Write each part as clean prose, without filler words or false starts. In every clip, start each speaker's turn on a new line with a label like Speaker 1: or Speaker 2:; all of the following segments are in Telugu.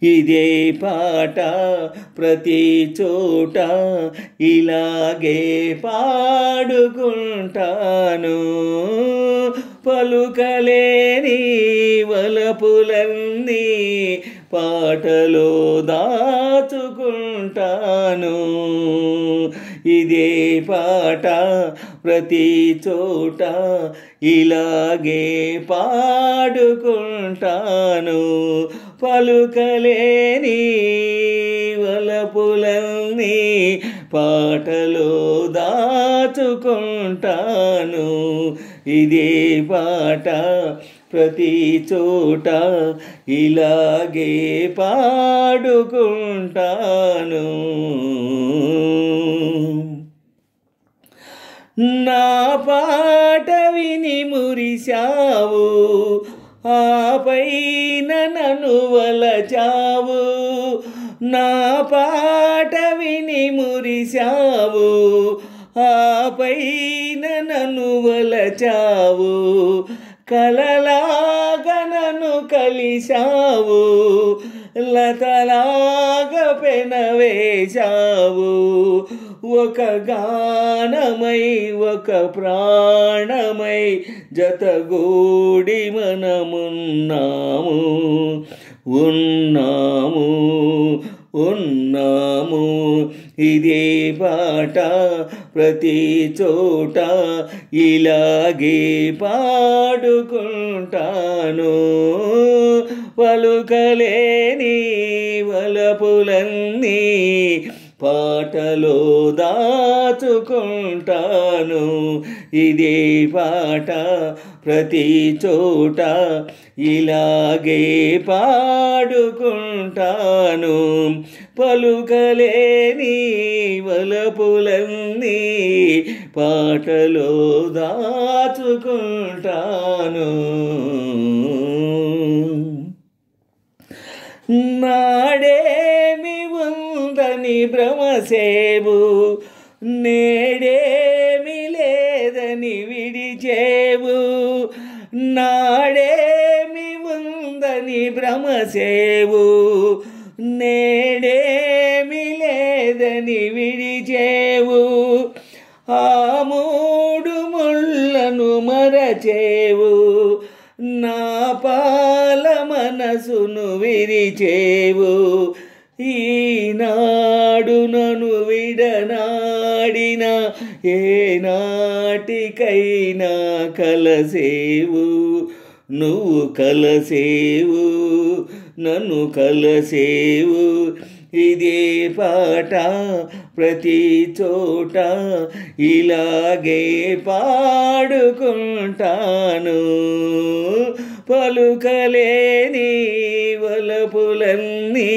Speaker 1: ఇదే పాట ప్రతి చోట ఇలాగే పాడుకుంటాను. పలుకలేని వలపులన్నీ పాటలో దాచుకుంటాను. ఇదే పాట ప్రతి చోట ఇలాగే పాడుకుంటాను. పలుకలేని వలపులన్నీ పాటలో దాచుకుంటాను. ఇదే పాట ప్రతి చోట ఇలాగే పాడుకుంటాను. నా పాట విని మురిశావు, ఆపైన నన్ను వలచావు. నా పాట విని మురిశావు, ఆపైన నన్ను వలచావు. కలలాగా నన్ను కలిశావు, లతలాగా పెనవేశావు. ఒక గానమై ఒక ప్రాణమై జతగూడి మనమున్నాము, ఉన్నాము, ఉన్నాము. ఇదే పాట ప్రతి చోట ఇలాగే పాడుకుంటాను. పలుకలేని వలపులన్నీ పాటలో దాచుకుంటాను. ఇదే పాట ప్రతి చోట ఇలాగే పాడుకుంటాను. పలుకలేని వలపులన్నీ పాటలో దాచుకుంటాను. నాడేమి ఉందని భ్రమసేవు, నేడేమి లేదని విడిచేవు. నాడేమి ఉందని భ్రమసేవు, నేడేమి లేదని విడిచేవు. ఆ మూడు ముళ్ళను మరచేవు, నా పాల మనసును విరిచేవు. ఈనాడు నన్ను విడనాడిన ఏనాటికైనా కలసేవు. నువ్వు కలసేవు, నన్ను కలసేవు. ఇదే పాట ప్రతి చోట ఇలాగే పాడుకుంటాను. పలుకలేని వలపులన్నీ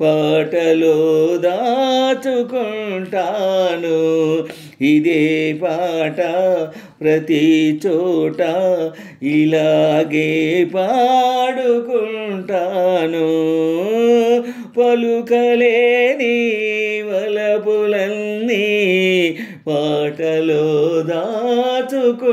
Speaker 1: పాటలో దాచుకుంటాను. ఇదే పాట ప్రతి చోట ఇలాగే పాడుకుంటాను. పలుకలేని వలపులన్నీ పాటలో దాచుకుంటాను.